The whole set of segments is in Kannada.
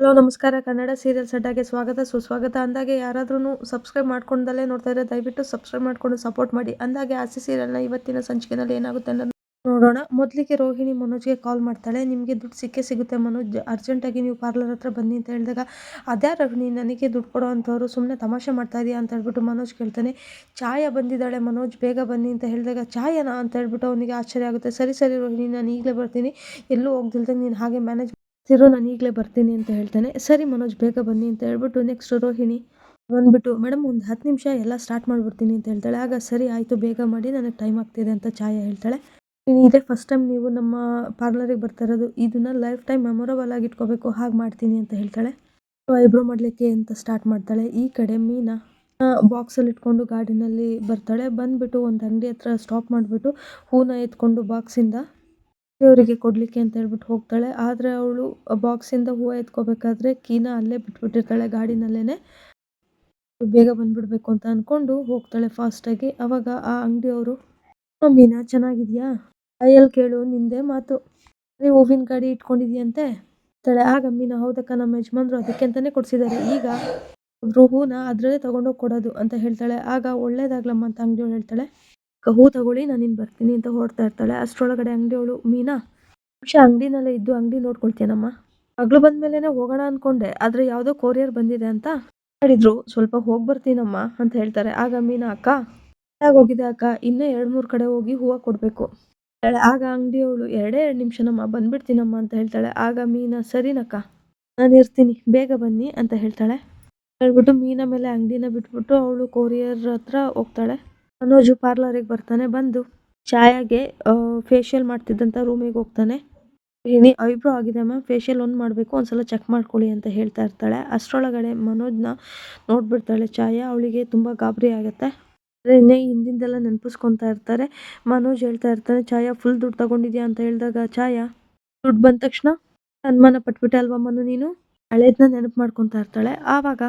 ಹಲೋ ನಮಸ್ಕಾರ ಕನ್ನಡ ಸೀರಿಯಲ್ಸ್ ಅಡ್ಡಾಗೆ ಸ್ವಾಗತ ಸುಸ್ವಾಗತ. ಅಂದಾಗೆ ಯಾರಾದ್ರೂ ಸಬ್ಸ್ಕ್ರೈಬ್ ಮಾಡ್ಕೊಂಡಲ್ಲೇ ನೋಡ್ತಾ ಇದ್ರೆ ದಯವಿಟ್ಟು ಸಬ್ಸ್ಕ್ರೈಬ್ ಮಾಡ್ಕೊಂಡು ಸಪೋರ್ಟ್ ಮಾಡಿ. ಅಂದಾಗೆ ಆರ್ಸಿ ಸೀರಿಯಲ್ನ ಇವತ್ತಿನ ಸಂಚಿಕೆಯಲ್ಲಿ ಏನಾಗುತ್ತೆ ಅನ್ನೋದು ನೋಡೋಣ. ಮೊದಲಿಗೆ ರೋಹಿಣಿ ಮನೋಜ್ಗೆ ಕಾಲ್ ಮಾಡ್ತಾಳೆ. ನಿಮಗೆ ದುಡ್ಡು ಸಿಕ್ಕೇ ಸಿಗುತ್ತೆ ಮನೋಜ್, ಅರ್ಜೆಂಟಾಗಿ ನೀವು ಪಾರ್ಲರ್ ಹತ್ರ ಬನ್ನಿ ಅಂತ ಹೇಳಿದಾಗ, ಅದ್ಯಾ ರೋಹಿಣಿ ನನಗೆ ದುಡ್ಡು ಕೊಡೋ ಅಂಥವ್ರು, ಸುಮ್ಮನೆ ತಮಾಷೆ ಮಾಡ್ತಾ ಇದೆಯಾ ಅಂತ ಹೇಳ್ಬಿಟ್ಟು ಮನೋಜ್ ಕೇಳ್ತಾನೆ. ಛಾಯಾ ಬಂದಿದ್ದಾಳೆ ಮನೋಜ್, ಬೇಗ ಬನ್ನಿ ಅಂತ ಹೇಳಿದಾಗ, ಛಾಯಾನಾ ಅಂತ ಹೇಳ್ಬಿಟ್ಟು ಅವನಿಗೆ ಆಶ್ಚರ್ಯ ಆಗುತ್ತೆ. ಸರಿ ಸರಿ ರೋಹಿಣಿ, ನಾನು ಈಗಲೇ ಬರ್ತೀನಿ, ಎಲ್ಲೂ ಹೋಗ್ದಿಲ್ದಂಗೆ ನೀನು ಹಾಗೆ ಮ್ಯಾನೇಜ್ ನಾನು ಈಗಲೇ ಬರ್ತೀನಿ ಅಂತ ಹೇಳ್ತಾನೆ. ಸರಿ ಮನೋಜ್ ಬೇಗ ಬನ್ನಿ ಅಂತ ಹೇಳ್ಬಿಟ್ಟು ನೆಕ್ಸ್ಟ್ ರೋಹಿಣಿ ಬಂದ್ಬಿಟ್ಟು, ಮೇಡಮ್ ಒಂದು 10 ನಿಮಿಷ ಎಲ್ಲ ಸ್ಟಾರ್ಟ್ ಮಾಡಿಬಿಡ್ತೀನಿ ಅಂತ ಹೇಳ್ತಾಳೆ. ಆಗ ಸರಿ ಆಯಿತು ಬೇಗ ಮಾಡಿ, ನನಗೆ ಟೈಮ್ ಆಗ್ತಿದೆ ಅಂತ ಛಾಯಾ ಹೇಳ್ತಾಳೆ. ಇದೇ ಫಸ್ಟ್ ಟೈಮ್ ನೀವು ನಮ್ಮ ಪಾರ್ಲರಿಗೆ ಬರ್ತಾ ಇರೋದು, ಇದನ್ನ ಲೈಫ್ ಟೈಮ್ ಮೆಮೊರಬಲ್ ಆಗಿ ಇಟ್ಕೋಬೇಕು, ಹಾಗೆ ಮಾಡ್ತೀನಿ ಅಂತ ಹೇಳ್ತಾಳೆ. ಐಬ್ರೋ ಮಾಡಲಿಕ್ಕೆ ಅಂತ ಸ್ಟಾರ್ಟ್ ಮಾಡ್ತಾಳೆ. ಈ ಕಡೆ ಮೀನಾ ಬಾಕ್ಸಲ್ಲಿ ಇಟ್ಕೊಂಡು ಗಾಡಿನಲ್ಲಿ ಬರ್ತಾಳೆ. ಬಂದ್ಬಿಟ್ಟು ಒಂದು ಅಂಗಡಿ ಹತ್ರ ಸ್ಟಾಪ್ ಮಾಡಿಬಿಟ್ಟು ಹೂನ ಎತ್ಕೊಂಡು ಬಾಕ್ಸಿಂದ ದೇವರಿಗೆ ಕೊಡಲಿಕ್ಕೆ ಅಂತ ಹೇಳ್ಬಿಟ್ಟು ಹೋಗ್ತಾಳೆ. ಆದರೆ ಅವಳು ಬಾಕ್ಸಿಂದ ಹೂವು ಎತ್ಕೋಬೇಕಾದ್ರೆ ಕೀನ ಅಲ್ಲೇ ಬಿಟ್ಬಿಟ್ಟಿರ್ತಾಳೆ ಗಾಡಿನಲ್ಲೇ. ಬೇಗ ಬಂದ್ಬಿಡ್ಬೇಕು ಅಂತ ಅಂದ್ಕೊಂಡು ಹೋಗ್ತಾಳೆ ಫಾಸ್ಟಾಗಿ. ಅವಾಗ ಆ ಅಂಗಡಿಯವರು, ಮೀನಾ ಚೆನ್ನಾಗಿದೆಯಾ, ಅಯ್ಯಲ್ಲಿ ಕೇಳು ನಿಂದೆ ಮಾತು, ಹೂವಿನ ಗಾಡಿ ಇಟ್ಕೊಂಡಿದ್ಯಂತೆ ಅಂತಾಳೆ. ಆಗ ಮೀನಾ, ಹೌದಕ್ಕ ನಮ್ಮ ಯಜಮಾನ್ರು ಅದಕ್ಕೆ ಅಂತಾನೆ ಕೊಡಿಸಿದ್ದಾರೆ, ಈಗ ಹೂನ ಅದರಲ್ಲೇ ತೊಗೊಂಡೋಗಿ ಕೊಡೋದು ಅಂತ ಹೇಳ್ತಾಳೆ. ಆಗ ಒಳ್ಳೇದಾಗ್ಲಮ್ಮ ಅಂತ ಅಂಗಡಿಯವಳು ಹೇಳ್ತಾಳೆ. ಹೂ ತಗೊಳ್ಳಿ ನಾನು ಇನ್ನು ಬರ್ತೀನಿ ಅಂತ ಹೊರಡ್ತಾ ಇರ್ತಾಳೆ. ಅಷ್ಟರೊಳಗಡೆ ಅಂಗಡಿಯವಳು, ಮೀನಾ ನಿಮಿಷ ಅಂಗಡಿನಲ್ಲೇ ಇದ್ದು ಅಂಗಡಿ ನೋಡ್ಕೊಳ್ತೀನಮ್ಮ, ಮಗಳು ಬಂದ್ಮೇಲೆ ಹೋಗೋಣ ಅಂದ್ಕೊಂಡೆ, ಆದರೆ ಯಾವುದೋ ಕೊರಿಯರ್ ಬಂದಿದೆ ಅಂತ ಮಾಡಿದ್ರು, ಸ್ವಲ್ಪ ಹೋಗಿ ಬರ್ತೀನಮ್ಮ ಅಂತ ಹೇಳ್ತಾರೆ. ಆಗ ಮೀನಾ, ಅಕ್ಕ ಹೋಗಿದೆ ಅಕ್ಕ, ಇನ್ನೂ 2-3 ಕಡೆ ಹೋಗಿ ಹೂವು ಕೊಡಬೇಕು. ಆಗ ಅಂಗಡಿಯವಳು, 2 ನಿಮಿಷನಮ್ಮ ಬಂದ್ಬಿಡ್ತೀನಮ್ಮ ಅಂತ ಹೇಳ್ತಾಳೆ. ಆಗ ಮೀನಾ, ಸರಿನಕ್ಕ ನಾನು ಇರ್ತೀನಿ ಬೇಗ ಬನ್ನಿ ಅಂತ ಹೇಳ್ತಾಳೆ. ಹೇಳ್ಬಿಟ್ಟು ಮೀನಾ ಮೇಲೆ ಅಂಗಡಿನ ಬಿಟ್ಬಿಟ್ಟು ಅವಳು ಕೊರಿಯರ್ ಹತ್ರ ಹೋಗ್ತಾಳೆ. ಮನೋಜು ಪಾರ್ಲರಿಗೆ ಬರ್ತಾನೆ. ಬಂದು ಛಾಯಾಗೆ ಫೇಶಿಯಲ್ ಮಾಡ್ತಿದ್ದಂಥ ರೂಮಿಗೆ ಹೋಗ್ತಾನೆ. ರೋಹಿಣಿ, ಐಬ್ರೋ ಆಗಿದೆ ಮ್ಯಾಮ್, ಫೇಶಿಯಲ್ ಮಾಡಬೇಕು, ಒಂದ್ಸಲ ಚೆಕ್ ಮಾಡ್ಕೊಳ್ಳಿ ಅಂತ ಹೇಳ್ತಾ ಇರ್ತಾಳೆ. ಅಷ್ಟರೊಳಗಡೆ ಮನೋಜ್ನ ನೋಡ್ಬಿಡ್ತಾಳೆ ಛಾಯಾ. ಅವಳಿಗೆ ತುಂಬ ಗಾಬರಿ ಆಗುತ್ತೆ. ಇನ್ನೇ ಹಿಂದಿಂದೆಲ್ಲ ನೆನಪಿಸ್ಕೊತಾ ಇರ್ತಾರೆ. ಮನೋಜ್ ಹೇಳ್ತಾ ಇರ್ತಾನೆ, ಛಾಯಾ ಫುಲ್ ದುಡ್ಡು ತಗೊಂಡಿದ್ಯಾ ಅಂತ ಹೇಳಿದಾಗ, ಛಾಯಾ ದುಡ್ಡು ಬಂದ ತಕ್ಷಣ ಅನುಮಾನ ಪಟ್ಬಿಟ್ಟೆ ಅಲ್ವಾ ಮನು, ನೀನು ಹಳೇದನ್ನ ನೆನಪು ಮಾಡ್ಕೊತಾ ಇರ್ತಾಳೆ. ಆವಾಗ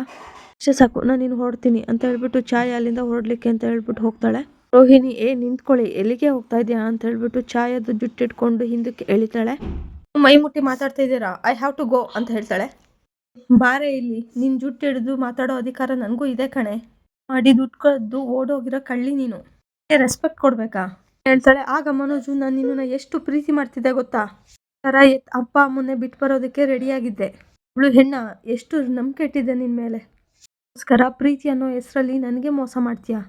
ಅಷ್ಟೇ ಸಾಕು, ನಾನು ನೀನು ಹೊರಡ್ತೀನಿ ಅಂತ ಹೇಳ್ಬಿಟ್ಟು ಛಾಯಾ ಅಲ್ಲಿಂದ ಹೊರಡ್ಲಿಕ್ಕೆ ಅಂತ ಹೇಳ್ಬಿಟ್ಟು ಹೋಗ್ತಾಳೆ. ರೋಹಿಣಿ, ನಿಂತ್ಕೊಳ್ಳಿ, ಎಲ್ಲಿಗೆ ಹೋಗ್ತಾ ಇದೆಯಾ ಅಂತ ಹೇಳ್ಬಿಟ್ಟು ಛಾಯಾದ ಜುಟ್ಟಿಟ್ಕೊಂಡು ಹಿಂದಕ್ಕೆ ಎಳಿತಾಳೆ. ಮೈ ಮುಟ್ಟಿ ಮಾತಾಡ್ತಾ ಇದ್ದೀರಾ, ಐ ಹ್ಯಾವ್ ಟು ಗೋ ಅಂತ ಹೇಳ್ತಾಳೆ. ಬಾರೆ ಇಲ್ಲಿ, ನಿನ್ನ ಜುಟ್ಟು ಹಿಡಿದು ಮಾತಾಡೋ ಅಧಿಕಾರ ನನಗೂ ಇದೆ ಕಣೆ, ಮಾಡಿ ದುಡ್ಡು ಕದ್ದು ಓಡೋಗಿರೋ ಕಳ್ಳಿ ನೀನು, ರೆಸ್ಪೆಕ್ಟ್ ಕೊಡ್ಬೇಕಾ ಹೇಳ್ತಾಳೆ. ಆಗ ಮನೋಜು, ನಾನು ನಿನ್ನನ್ನು ಎಷ್ಟು ಪ್ರೀತಿ ಮಾಡ್ತಿದ್ದೆ ಗೊತ್ತಾ, ಅಪ್ಪ ಅಮ್ಮನ್ನೇ ಬಿಟ್ಟು ಬರೋದಕ್ಕೆ ರೆಡಿಯಾಗಿದ್ದೆ, ಅವಳು ಹೆಣ್ಣ ಎಷ್ಟು ನಂಬಿಕೆ ಇಟ್ಟಿದ್ದೆ ನಿನ್ನ ಮೇಲೆ, ಗೋಸ್ಕರ ಪ್ರೀತಿ ಅನ್ನೋ ಹೆಸರಲ್ಲಿ ನನಗೆ ಮೋಸ ಮಾಡ್ತೀಯಾ,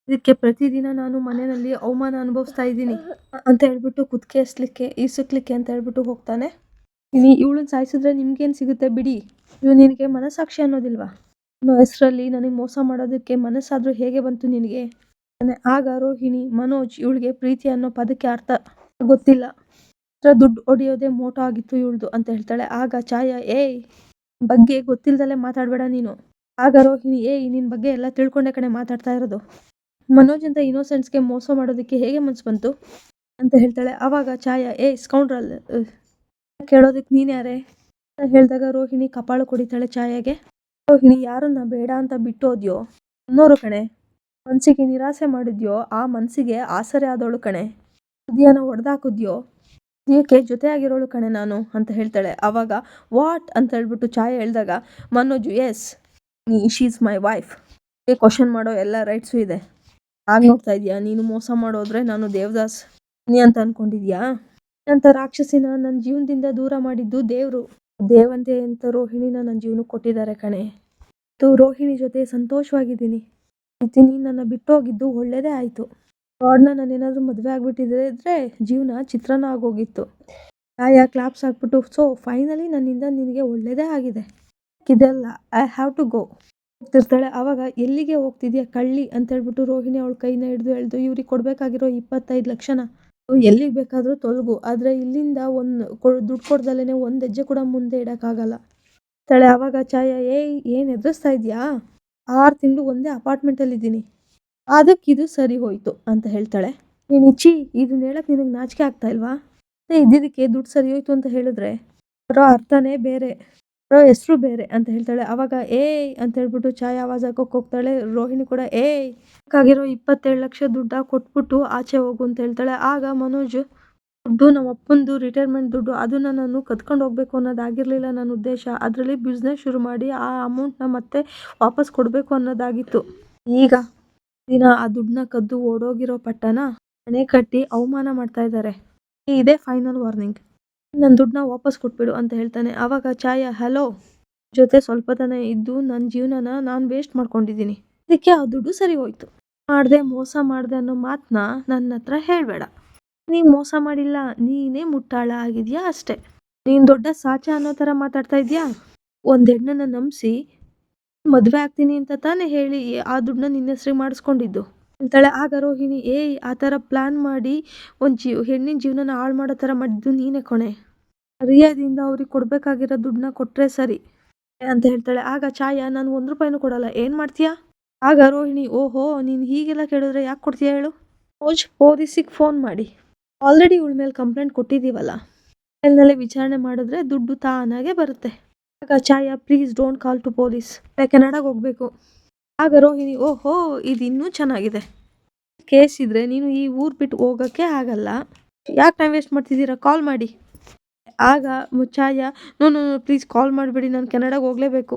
ಇದಕ್ಕೆ ಪ್ರತಿದಿನ ನಾನು ಮನೆಯಲ್ಲಿ ಅವಮಾನ ಅನುಭವಿಸ್ತಾ ಇದ್ದೀನಿ ಅಂತ ಹೇಳ್ಬಿಟ್ಟು ಕುತ್ತಿಗೆ ಈಸಕ್ಲಿಕ್ಕೆ ಅಂತ ಹೇಳ್ಬಿಟ್ಟು ಹೋಗ್ತಾನೆ. ಇವಳನ್ನ ಸಾಯಿಸಿದ್ರೆ ನಿಮ್ಗೇನು ಸಿಗುತ್ತೆ ಬಿಡಿ, ನಿನಗೆ ಮನಸ್ಸಾಕ್ಷಿ ಅನ್ನೋದಿಲ್ವಾ, ಅನ್ನೋ ಹೆಸರಲ್ಲಿ ನನಗೆ ಮೋಸ ಮಾಡೋದಕ್ಕೆ ಮನಸ್ಸಾದ್ರೂ ಹೇಗೆ ಬಂತು ನಿನಗೆ. ಆಗ ರೋಹಿಣಿ, ಮನೋಜ್ ಇವಳಿಗೆ ಪ್ರೀತಿ ಅನ್ನೋ ಪದಕ್ಕೆ ಅರ್ಥ ಗೊತ್ತಿಲ್ಲ, ದುಡ್ಡು ಹೊಡಿಯೋದೇ ಮೋಟೋ ಆಗಿತ್ತು ಇವಳ್ದು ಅಂತ ಹೇಳ್ತಾಳೆ. ಆಗ ಛಾಯಾ, ಬಗ್ಗೆ ಗೊತ್ತಿಲ್ದಲ್ಲೇ ಮಾತಾಡಬೇಡ ನೀನು. ಆಗ ರೋಹಿಣಿ, ನಿನ್ನ ಬಗ್ಗೆ ಎಲ್ಲ ತಿಳ್ಕೊಂಡೆ ಕಣೆ ಮಾತಾಡ್ತಾ ಇರೋದು, ಮನೋಜ್ ಅಂತ ಇನ್ನೋಸೆಂಟ್ಸ್ಗೆ ಮೋಸ ಮಾಡೋದಕ್ಕೆ ಹೇಗೆ ಮನ್ಸು ಬಂತು ಅಂತ ಹೇಳ್ತಾಳೆ. ಆವಾಗ ಛಾಯಾ, ಸ್ಕೌಂಡ್ರಲ್, ಕೇಳೋದಕ್ಕೆ ನೀನು ಯಾರೇ ಅಂತ ಹೇಳಿದಾಗ ರೋಹಿಣಿ ಕಪಾಳ ಕೊಡಿತಾಳೆ ಛಾಯಾಗೆ. ರೋಹಿಣಿ, ಯಾರನ್ನ ಬೇಡ ಅಂತ ಬಿಟ್ಟೋದ್ಯೋ ಅನ್ನೋರು ಕಣೆ, ಮನಸ್ಸಿಗೆ ನಿರಾಸೆ ಮಾಡಿದ್ಯೋ ಆ ಮನಸ್ಸಿಗೆ ಆಸರೆ ಆದವಳು ಕಣೆ, ಹೃದಯನ ಒಡೆದಾಕಿದ್ಯೋ ಹೃದಯಕ್ಕೆ ಜೊತೆ ಆಗಿರೋಳು ಕಣೆ ನಾನು ಅಂತ ಹೇಳ್ತಾಳೆ. ಆವಾಗ ವಾಟ್ ಅಂತ ಹೇಳ್ಬಿಟ್ಟು ಛಾಯಾ ಹೇಳಿದಾಗ Manoj, yes she is my wife, question ಮಾಡೋ ಎಲ್ಲ ರೈಟ್ಸು ಇದೆ, ಆಗ ನೋಡ್ತಾ ಇದೀಯಾ ನೀನು ಮೋಸ ಮಾಡೋದ್ರೆ ನಾನು ದೇವದಾಸ್ ನೀ ಅಂತ ಅನ್ಕೊಂಡಿದ್ಯಾ ಅಂತ ರಾಕ್ಷಸಿನ ನನ್ನ ಜೀವನದಿಂದ ದೂರ ಮಾಡಿದ್ದು ದೇವರು, ದೇವಂತೆ ಅಂತ ರೋಹಿಣಿನ ನನ್ನ ಜೀವನಕ್ಕೆ ಕೊಟ್ಟಿದ್ದಾರೆ ಕಣೆ, ರೋಹಿಣಿ ಜೊತೆ ಸಂತೋಷವಾಗಿದ್ದೀನಿ, ನನ್ನ ಬಿಟ್ಟೋಗಿದ್ದು ಒಳ್ಳೇದೇ ಆಯಿತು, ರಾಡ್ನ ನಾನೇನಾದರೂ ಮದುವೆ ಆಗಿಬಿಟ್ಟಿದ್ರೆ ಜೀವನ ಚಿತ್ರಾನ್ನ ಆಗೋಗಿತ್ತು. ಕ್ಲಾಪ್ಸ್ ಹಾಕ್ಬಿಟ್ಟು, ಸೊ ಫೈನಲಿ ನನ್ನಿಂದ ನಿನಗೆ ಒಳ್ಳೇದೇ ಆಗಿದೆ, ಇದೆಲ್ಲ ಐ ಹ್ಯಾವ್ ಟು ಗೋ ಹೋಗ್ತಿರ್ತಾಳೆ. ಆವಾಗ ಎಲ್ಲಿಗೆ ಹೋಗ್ತಿದ್ಯಾ ಕಳ್ಳಿ ಅಂತ ಹೇಳ್ಬಿಟ್ಟು ರೋಹಿಣಿ ಅವಳ ಕೈನ ಹಿಡಿದು ಇವ್ರಿಗೆ ಕೊಡಬೇಕಾಗಿರೋ 25 ಲಕ್ಷನ ಎಲ್ಲಿಗೆ ಬೇಕಾದರೂ ತೊಲಗು, ಆದರೆ ಇಲ್ಲಿಂದ ದುಡ್ಡು ಕೊಡ್ದಲ್ಲೇ ಒಂದು ಹೆಜ್ಜೆ ಕೂಡ ಮುಂದೆ ಇಡೋಕ್ಕಾಗಲ್ಲ ಅಂತಾಳೆ. ಆವಾಗ ಛಾಯಾ, ಏನು ಎದುರಿಸ್ತಾ ಇದೆಯಾ, 6 ತಿಂಗಳು ಒಂದೇ ಅಪಾರ್ಟ್ಮೆಂಟಲ್ಲಿದ್ದೀನಿ, ಅದಕ್ಕಿದು ಸರಿ ಹೋಯ್ತು ಅಂತ ಹೇಳ್ತಾಳೆ. ನೀನಿಚ್ಚಿ ಇದನ್ನ ಹೇಳಕ್ಕೆ ನಿನಗೆ ನಾಚಿಕೆ ಆಗ್ತಾ ಇಲ್ವಾ, ಇದ್ದಿದ್ದಕ್ಕೆ ದುಡ್ಡು ಸರಿ ಹೋಯ್ತು ಅಂತ ಹೇಳಿದ್ರೆ ಬರೋ ಅರ್ಥನೇ ಬೇರೆ, ಬರೋ ಹೆಸರು ಬೇರೆ ಅಂತ ಹೇಳ್ತಾಳೆ. ಆವಾಗ ಅಂತ ಹೇಳ್ಬಿಟ್ಟು ಛಾಯಾ ಆವಾಜ್ ಹಾಕೋಕೆ ಹೋಗ್ತಾಳೆ. ರೋಹಿಣಿ ಕೂಡ ಬೇಕಾಗಿರೋ 27 ಲಕ್ಷ ದುಡ್ಡ ಕೊಟ್ಬಿಟ್ಟು ಆಚೆ ಹೋಗು ಅಂತ ಹೇಳ್ತಾಳೆ. ಆಗ ಮನೋಜ್ ದುಡ್ಡು ನಮ್ಮ ಅಪ್ಪಂದು ರಿಟೈರ್ಮೆಂಟ್ ದುಡ್ಡು, ಅದನ್ನು ನಾನು ಕದ್ಕೊಂಡು ಹೋಗ್ಬೇಕು ಅನ್ನೋದಾಗಿರಲಿಲ್ಲ ನನ್ನ ಉದ್ದೇಶ. ಅದರಲ್ಲಿ ಬಿಸ್ನೆಸ್ ಶುರು ಮಾಡಿ ಆ ಅಮೌಂಟ್ನ ಮತ್ತೆ ವಾಪಸ್ ಕೊಡಬೇಕು ಅನ್ನೋದಾಗಿತ್ತು. ಈಗ ದಿನ ಆ ದುಡ್ಡನ್ನ ಕದ್ದು ಓಡೋಗಿರೋ ಪಟ್ಟನ ಮನೆ ಕಟ್ಟಿ ಅವಮಾನ ಮಾಡ್ತಾ ಇದ್ದಾರೆ. ಇದೇ ಫೈನಲ್ ವಾರ್ನಿಂಗ್. ನನ್ನ ದುಡ್ಡನ್ನ ವಾಪಸ್ ಕೊಟ್ಬಿಡು ಅಂತ ಹೇಳ್ತಾನೆ. ಆವಾಗ ಛಾಯಾ, ಹಲೋ, ಜೊತೆ ಸ್ವಲ್ಪ ತನ ಇದ್ದು ನನ್ನ ಜೀವನನ ನಾನು ವೇಸ್ಟ್ ಮಾಡ್ಕೊಂಡಿದ್ದೀನಿ, ಅದಕ್ಕೆ ಆ ದುಡ್ಡು ಸರಿ ಹೋಯ್ತು. ಮೋಸ ಮಾಡಿದೆ ಅನ್ನೋ ಮಾತನ್ನ ನನ್ನ ಹತ್ರ ಹೇಳಬೇಡ. ನೀನು ಮೋಸ ಮಾಡಿಲ್ಲ, ನೀನೇ ಮುಟ್ಟಾಳ ಆಗಿದೆಯಾ ಅಷ್ಟೇ. ನೀನು ದೊಡ್ಡ ಸಾಚ ಅನ್ನೋ ಥರ ಮಾತಾಡ್ತಾ ಇದೆಯಾ. ಒಂದು ಹೆಣ್ಣನ್ನು ನಂಬಿಸಿ ಮದುವೆ ಆಗ್ತೀನಿ ಅಂತ ತಾನೇ ಹೇಳಿ ಆ ದುಡ್ಡನ್ನ ನಿನ್ನ ಹೆಸ್ರಿಗೆ ಮಾಡಿಸ್ಕೊಂಡಿದ್ದು ಅಂತಾಳೆ. ಆಗ ರೋಹಿಣಿ, ಆ ಥರ ಪ್ಲ್ಯಾನ್ ಮಾಡಿ ಒಂದು ಹೆಣ್ಣಿನ ಜೀವನನ ಹಾಳು ಮಾಡೋ ಥರ ಮಾಡಿದ್ದು ನೀನೇ ಕೊನೆ. ಮರ್ಯಾದೆಯಿಂದ ಅವ್ರಿಗೆ ಕೊಡಬೇಕಾಗಿರೋ ದುಡ್ಡನ್ನ ಕೊಟ್ಟರೆ ಸರಿ ಅಂತ ಹೇಳ್ತಾಳೆ. ಆಗ ಛಾಯಾ, ನಾನು 1 ರೂಪಾಯಿನೂ ಕೊಡಲ್ಲ, ಏನು ಮಾಡ್ತೀಯಾ? ಆಗ ರೋಹಿಣಿ, ಓಹೋ, ನೀನು ಹೀಗೆಲ್ಲ ಕೇಳಿದ್ರೆ ಯಾಕೆ ಕೊಡ್ತೀಯಾ ಹೇಳು? ಪೊಲೀಸಿಗೆ ಫೋನ್ ಮಾಡಿ, ಆಲ್ರೆಡಿ ಇವಳ ಮೇಲೆ ಕಂಪ್ಲೇಂಟ್ ಕೊಟ್ಟಿದ್ದೀವಲ್ಲ, ಮೇಲ್ನಲ್ಲೇ ವಿಚಾರಣೆ ಮಾಡಿದ್ರೆ ದುಡ್ಡು ತಾನಾಗೆ ಬರುತ್ತೆ. ಆಗ Chaya, please don't call to police, ಕೆನಡಾಗೆ ಹೋಗಬೇಕು. ಆಗ ರೋಹಿಣಿ, ಓಹೋ, ಇದು ಇನ್ನೂ ಚೆನ್ನಾಗಿದೆ. ಕೇಸ್ ಇದ್ರೆ ನೀನು ಈ ಊರು ಬಿಟ್ಟು ಹೋಗೋಕ್ಕೆ ಆಗಲ್ಲ, ಯಾಕೆ ಟೈಮ್ ವೇಸ್ಟ್ ಮಾಡ್ತಿದ್ದೀರಾ, ಕಾಲ್ ಮಾಡಿ. ಆಗ ಛಾಯಾ, ನೋ ನೋ ಪ್ಲೀಸ್ ಕಾಲ್ ಮಾಡಬೇಡಿ, ನಾನು ಕೆನಡಾಗೆ ಹೋಗಲೇಬೇಕು,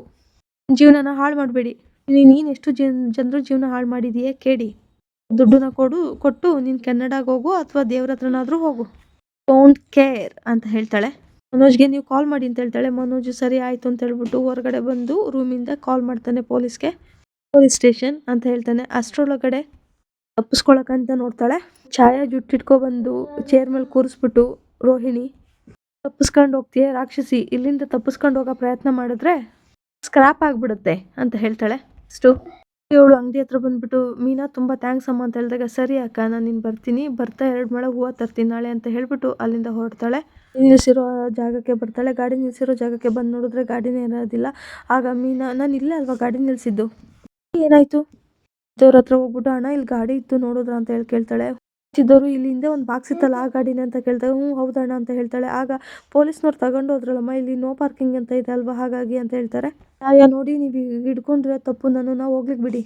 ಜೀವನನ ಹಾಳು ಮಾಡಬೇಡಿ. ನೀನು ಎಷ್ಟು ಜನರ ಜೀವನ ಹಾಳು ಮಾಡಿದೀಯೇ ಕೇಳಿ. ದುಡ್ಡನ್ನ ಕೊಟ್ಟು ನೀನು ಕೆನಡಾಗೆ ಹೋಗು ಅಥವಾ ದೇವ್ರ ಹತ್ರನಾದರೂ ಹೋಗು, ಡೋಂಟ್ ಕೇರ್ ಅಂತ ಹೇಳ್ತಾಳೆ. ಮನೋಜ್ಗೆ ನೀವು ಕಾಲ್ ಮಾಡಿ ಅಂತ ಹೇಳ್ತಾಳೆ. ಮನೋಜ್ ಸರಿ ಆಯಿತು ಅಂತ ಹೇಳ್ಬಿಟ್ಟು ಹೊರಗಡೆ ಬಂದು ರೂಮಿಂದ ಕಾಲ್ ಮಾಡ್ತಾನೆ ಪೊಲೀಸ್ ಸ್ಟೇಷನ್ ಅಂತ ಹೇಳ್ತಾನೆ. ಅಷ್ಟರೊಳಗಡೆ ತಪ್ಪಿಸ್ಕೊಳಕಂತ ನೋಡ್ತಾಳೆ. ಛಾಯಾ ಜುಟ್ಟಿಟ್ಕೊಬಂದು ಚೇರ್ ಮೇಲೆ ಕೂರಿಸ್ಬಿಟ್ಟು, ರೋಹಿಣಿ, ತಪ್ಪಿಸ್ಕೊಂಡು ಹೋಗ್ತೀಯ ರಾಕ್ಷಸಿ, ಇಲ್ಲಿಂದ ತಪ್ಪಿಸ್ಕೊಂಡು ಹೋಗೋ ಪ್ರಯತ್ನ ಮಾಡಿದ್ರೆ ಸ್ಕ್ರಾಪ್ ಆಗಿಬಿಡುತ್ತೆ ಅಂತ ಹೇಳ್ತಾಳೆ. ಇವಳು ಅಂಗಡಿ ಹತ್ರ ಬಂದ್ಬಿಟ್ಟು, ಮೀನಾ ತುಂಬ ಥ್ಯಾಂಕ್ಸ್ ಅಮ್ಮ ಅಂತ ಹೇಳಿದಾಗ, ಸರಿ ಅಕ್ಕ, ನಾನು ನೀನು ಬರ್ತೀನಿ, ಬರ್ತಾ 2 ಮೊಳ ಹೂವು ತರ್ತೀನಿ ನಾಳೆ ಅಂತ ಹೇಳ್ಬಿಟ್ಟು ಅಲ್ಲಿಂದ ಹೊರಡ್ತಾಳೆ. ನಿಲ್ಲಿಸಿರೋ ಜಾಗಕ್ಕೆ ಬರ್ತಾಳೆ. ಗಾಡಿ ನಿಲ್ಲಿಸಿರೋ ಜಾಗಕ್ಕೆ ಬಂದು ನೋಡಿದ್ರೆ ಗಾಡಿನೇ ಇರೋದಿಲ್ಲ. ಆಗ ಮೀನಾ, ನಾನು ಇಲ್ಲೇ ಅಲ್ವಾ ಗಾಡಿ ನಿಲ್ಲಿಸಿದ್ದು, ಏನಾಯಿತು? ಇದ್ದವ್ರ ಹತ್ರ ಹೋಗ್ಬಿಟ್ಟು, ಅಣ್ಣ ಇಲ್ಲಿ ಗಾಡಿ ಇತ್ತು ನೋಡಿದ್ರ ಅಂತ ಹೇಳಿ ಕೇಳ್ತಾಳೆ. ಇದ್ದವರು ಇಲ್ಲಿ ಹಿಂದೆ ಒಂದು ಬಾಕ್ಸ್ ಇತ್ತಲ್ಲ ಆ ಗಾಡಿನೇ ಅಂತ ಕೇಳ್ತಾಳೆ. ಹೌದಣ್ಣ ಅಂತ ಹೇಳ್ತಾಳೆ. ಆಗ ಪೊಲೀಸ್ನವ್ರು ತಗೊಂಡು ಹೋದ್ರಲ್ಲಮ್ಮ, ಇಲ್ಲಿ ನೋ ಪಾರ್ಕಿಂಗ್ ಅಂತ ಇದೆ ಅಲ್ವಾ, ಹಾಗಾಗಿ ಅಂತ ಹೇಳ್ತಾರೆ. ನೋಡಿ, ನೀವು ಹಿಡ್ಕೊಂಡ್ರೆ ತಪ್ಪು, ನಾವು ಹೋಗ್ಲಿಕ್ಕೆ ಬಿಡಿ,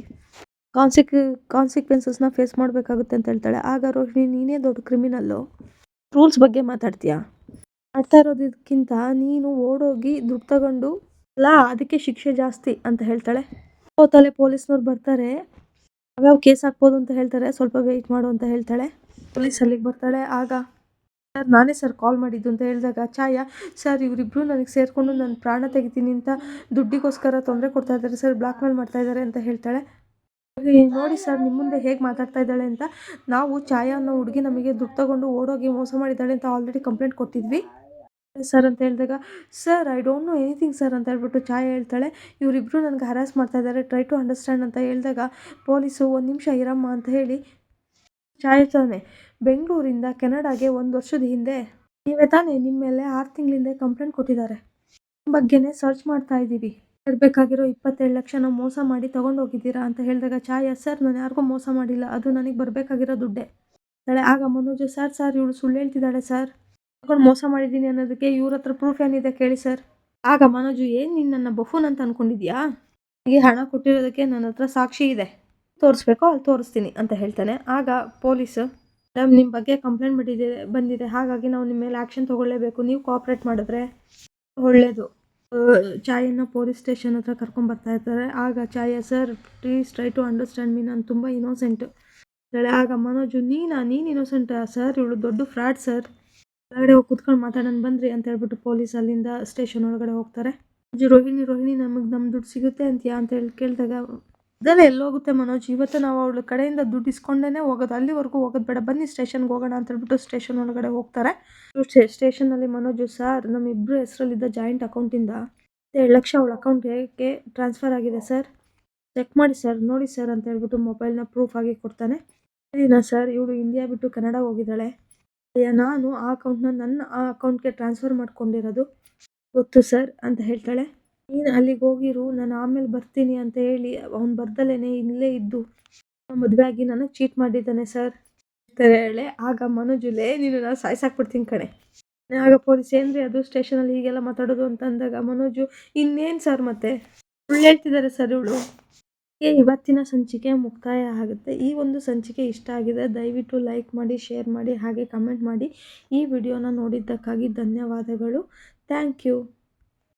ಕಾನ್ಸಿಕ್ವೆನ್ಸಸ್ನ ಫೇಸ್ ಮಾಡಬೇಕಾಗುತ್ತೆ ಅಂತ ಹೇಳ್ತಾಳೆ. ಆಗ ರೋಹಿಣಿ, ನೀನೇ ದೊಡ್ಡ ಕ್ರಿಮಿನಲ್ಲು, ರೂಲ್ಸ್ ಬಗ್ಗೆ ಮಾತಾಡ್ತೀಯಾ? ಮಾಡ್ತಾ ಇರೋದಕ್ಕಿಂತ ನೀನು ಓಡೋಗಿ ದುಡ್ಡು ತಗೊಂಡು ಅಲ್ಲ, ಅದಕ್ಕೆ ಶಿಕ್ಷೆ ಜಾಸ್ತಿ ಅಂತ ಹೇಳ್ತಾಳೆ. ಹೋತಲೆ ಪೊಲೀಸ್ನವ್ರು ಬರ್ತಾರೆ, ಯಾವ್ಯಾವ ಕೇಸ್ ಹಾಕ್ಬೋದು ಅಂತ ಹೇಳ್ತಾರೆ, ಸ್ವಲ್ಪ ವೆಯ್ಟ್ ಮಾಡು ಅಂತ ಹೇಳ್ತಾಳೆ. ಪೊಲೀಸ್ ಅಲ್ಲಿಗೆ ಬರ್ತಾಳೆ. ಆಗ ಸರ್, ನಾನೇ ಸರ್ ಕಾಲ್ ಮಾಡಿದ್ದು ಅಂತ ಹೇಳಿದಾಗ ಛಾಯಾ, ಸರ್ ಇವರಿಬ್ಬರು ನನಗೆ ಸೇರಿಕೊಂಡು ನನ್ನ ಪ್ರಾಣ ತೆಗಿತೀನಿ ಅಂತ ದುಡ್ಡಿಗೋಸ್ಕರ ತೊಂದರೆ ಕೊಡ್ತಾ ಇದ್ದಾರೆ ಸರ್, ಬ್ಲಾಕ್ ಮೇಲ್ ಮಾಡ್ತಾ ಇದ್ದಾರೆ ಅಂತ ಹೇಳ್ತಾಳೆ. ನೋಡಿ ಸರ್, ನಿಮ್ಮ ಮುಂದೆ ಹೇಗೆ ಮಾತಾಡ್ತಾ ಇದ್ದಾಳೆ ಅಂತ, ನಾವು ಛಾಯಾ ಅನ್ನೋ ಹುಡುಗಿ ನಮಗೆ ದುಡ್ಡು ತಗೊಂಡು ಓಡೋಗಿ ಮೋಸ ಮಾಡಿದ್ದಾಳೆ ಅಂತ ಆಲ್ರೆಡಿ ಕಂಪ್ಲೇಂಟ್ ಕೊಟ್ಟಿದ್ವಿ ಸರ್ ಅಂತ ಹೇಳಿದಾಗ, sir I don't know anything sir ಅಂತ ಹೇಳ್ಬಿಟ್ಟು ಛಾಯಾ ಹೇಳ್ತಾಳೆ. ಇವರಿಬ್ಬರು ನನಗೆ ಹರಾಸ್ ಮಾಡ್ತಾ ಇದ್ದಾರೆ, ಟ್ರೈ ಟು ಅಂಡರ್ಸ್ಟ್ಯಾಂಡ್ ಅಂತ ಹೇಳಿದಾಗ ಪೊಲೀಸು, 1 ನಿಮಿಷ ಇರಮ್ಮ ಅಂತ ಹೇಳಿ ಛಾಯಾ, ಬೆಂಗಳೂರಿಂದ ಕೆನಡಾಗೆ 1 ವರ್ಷದ ಹಿಂದೆ ನೀವೇ ತಾನೇ ನಿಮ್ಮ ಮೇಲೆ 6 ತಿಂಗಳ ಹಿಂದೆ ಕಂಪ್ಲೇಂಟ್ ಕೊಟ್ಟಿದ್ದಾರೆ, ನಿಮ್ಮ ಬಗ್ಗೆನೇ ಸರ್ಚ್ ಮಾಡ್ತಾ ಇದ್ದೀವಿ, ಇರಬೇಕಾಗಿರೋ 27 ಲಕ್ಷನ ಮೋಸ ಮಾಡಿ ತೊಗೊಂಡೋಗಿದ್ದೀರಾ ಅಂತ ಹೇಳಿದಾಗ ಛಾಯಾ, ಸರ್ ನಾನು ಯಾರಿಗೂ ಮೋಸ ಮಾಡಿಲ್ಲ, ಅದು ನನಗೆ ಬರಬೇಕಾಗಿರೋ ದುಡ್ಡೇ ತಾಳೆ. ಆಗ ಮನೋಜ್, ಸರ್ ಇವಳು ಸುಳ್ಳು ಹೇಳ್ತಿದ್ದಾಳೆ ಸರ್, ತಗೊಂಡು ಮೋಸ ಮಾಡಿದ್ದೀನಿ ಅನ್ನೋದಕ್ಕೆ ಇವ್ರ ಹತ್ರ ಪ್ರೂಫ್ ಏನಿದೆ ಕೇಳಿ ಸರ್. ಆಗ ಮನೋಜು, ಏನು ನೀನು ನನ್ನ ಬಫೂನ್ ಅಂತ ಅಂದ್ಕೊಂಡಿದ್ಯಾ, ನನಗೆ ಹಣ ಕೊಟ್ಟಿರೋದಕ್ಕೆ ನನ್ನ ಹತ್ರ ಸಾಕ್ಷಿ ಇದೆ, ತೋರಿಸ್ಬೇಕೋ ಅಲ್ಲಿ ತೋರಿಸ್ತೀನಿ ಅಂತ ಹೇಳ್ತಾನೆ. ಆಗ ಪೊಲೀಸು, ಮೇಡಮ್ ನಿಮ್ಮ ಬಗ್ಗೆ ಕಂಪ್ಲೇಂಟ್ ಬಂದಿದೆ, ಹಾಗಾಗಿ ನಾವು ನಿಮ್ಮ ಮೇಲೆ ಆ್ಯಕ್ಷನ್ ತೊಗೊಳ್ಳೇಬೇಕು, ನೀವು ಕೋಆಪ್ರೇಟ್ ಮಾಡಿದ್ರೆ ಒಳ್ಳೆಯದು. ಛಾಯನ್ನ ಪೊಲೀಸ್ ಸ್ಟೇಷನ್ ಹತ್ರ ಕರ್ಕೊಂಬರ್ತಾ ಇರ್ತಾರೆ. ಆಗ Chaya, sir please try to understand me, ನಾನು ತುಂಬ ಇನ್ನೋಸೆಂಟು ಹೇಳಿ. ಆಗ ಮನೋಜು, ನೀನು ಇನ್ನೋಸೆಂಟಾ ಸರ್, ಇವಳು ದೊಡ್ಡ ಫ್ರಾಡ್ ಸರ್, ಒಳಗಡೆ ಹೋಗಿ ಕೂತ್ಕೊಂಡು ಮಾತಾಡೋಣ ಬನ್ನಿರಿ ಅಂತ ಹೇಳ್ಬಿಟ್ಟು ಪೊಲೀಸ್ ಅಲ್ಲಿಂದ ಸ್ಟೇಷನ್ ಒಳಗಡೆ ಹೋಗ್ತಾರೆ. ರೋಹಿಣಿ ನಮಗೆ ನಮ್ಮ ದುಡ್ಡು ಸಿಗುತ್ತೆ ಅಂತೀಯಾ ಅಂತ ಹೇಳಿ ಕೇಳಿದಾಗ, ಇದೆಲ್ಲ ಎಲ್ಲೋಗುತ್ತೆ ಮನೋಜ್, ಇವತ್ತು ನಾವು ಅವಳ ಕಡೆಯಿಂದ ದುಡ್ಡು ಇಸ್ಕೊಂಡೇ ಹೋಗೋದು, ಅಲ್ಲಿವರೆಗೂ ಹೋಗೋದು ಬೇಡ, ಬನ್ನಿ ಸ್ಟೇಷನ್ಗೆ ಹೋಗೋಣ ಅಂತ ಹೇಳ್ಬಿಟ್ಟು ಸ್ಟೇಷನ್ ಒಳಗಡೆ ಹೋಗ್ತಾರೆ. ಸ್ಟೇಷನಲ್ಲಿ ಮನೋಜು, ಸರ್ ನಮ್ಮಿಬ್ಬರು ಹೆಸರಲ್ಲಿದ್ದ ಜಾಯಿಂಟ್ ಅಕೌಂಟಿಂದ 7 ಲಕ್ಷ ಅವಳ ಅಕೌಂಟ್ಗೆ ಟ್ರಾನ್ಸ್ಫರ್ ಆಗಿದೆ ಸರ್, ಚೆಕ್ ಮಾಡಿ ಸರ್, ನೋಡಿ ಸರ್ ಅಂತ ಹೇಳ್ಬಿಟ್ಟು ಮೊಬೈಲ್ನ ಪ್ರೂಫ್ ಆಗಿ ಕೊಡ್ತಾನೆ. ಸರಿನಾ ಸರ್, ಇವಳು ಇಂಡಿಯಾ ಬಿಟ್ಟು ಕೆನಡಾ ಹೋಗಿದ್ದಾಳೆ, ನಾನು ಆ ಅಕೌಂಟ್ನ ನನ್ನ ಆ ಅಕೌಂಟ್ಗೆ ಟ್ರಾನ್ಸ್ಫರ್ ಮಾಡ್ಕೊಂಡಿರೋದು ಗೊತ್ತು ಸರ್ ಅಂತ ಹೇಳ್ತಾಳೆ. ನೀನು ಅಲ್ಲಿಗೆ ಹೋಗಿರು, ನಾನು ಆಮೇಲೆ ಬರ್ತೀನಿ ಅಂತ ಹೇಳಿ ಅವ್ನು ಬರ್ದಲ್ಲೇ ಇಲ್ಲೇ ಇದ್ದು ಮದುವೆ ಆಗಿ ನನಗೆ ಚೀಟ್ ಮಾಡಿದ್ದಾನೆ ಸರ್ ಹೇಳೆ. ಆಗ ಮನೋಜುಲೇ, ನೀನು ನಾನು ಸಾಯ್ಸಾಕ್ಬಿಡ್ತೀನಿ ಕಣೆ. ಆಗ ಪೊಲೀಸ್, ಏನ್ರಿ ಅದು ಸ್ಟೇಷನಲ್ಲಿ ಹೀಗೆಲ್ಲ ಮಾತಾಡೋದು ಅಂತ ಅಂದಾಗ ಮನೋಜು, ಇನ್ನೇನು ಸರ್ ಮತ್ತೆ ಸುಳ್ಳು ಹೇಳ್ತಿದ್ದಾರೆ ಸರ್ ಇವಳು, ಇವತ್ತಿನ ಸಂಚಿಕೆ ಮುಕ್ತಾಯ ಆಗುತ್ತೆ. ಈ ಒಂದು ಸಂಚಿಕೆ ಇಷ್ಟ ಆಗಿದೆ ದಯವಿಟ್ಟು ಲೈಕ್ ಮಾಡಿ, ಶೇರ್ ಮಾಡಿ, ಹಾಗೆ ಕಮೆಂಟ್ ಮಾಡಿ. ಈ ವಿಡಿಯೋನ ನೋಡಿದ್ದಕ್ಕಾಗಿ ಧನ್ಯವಾದಗಳು. Thank you.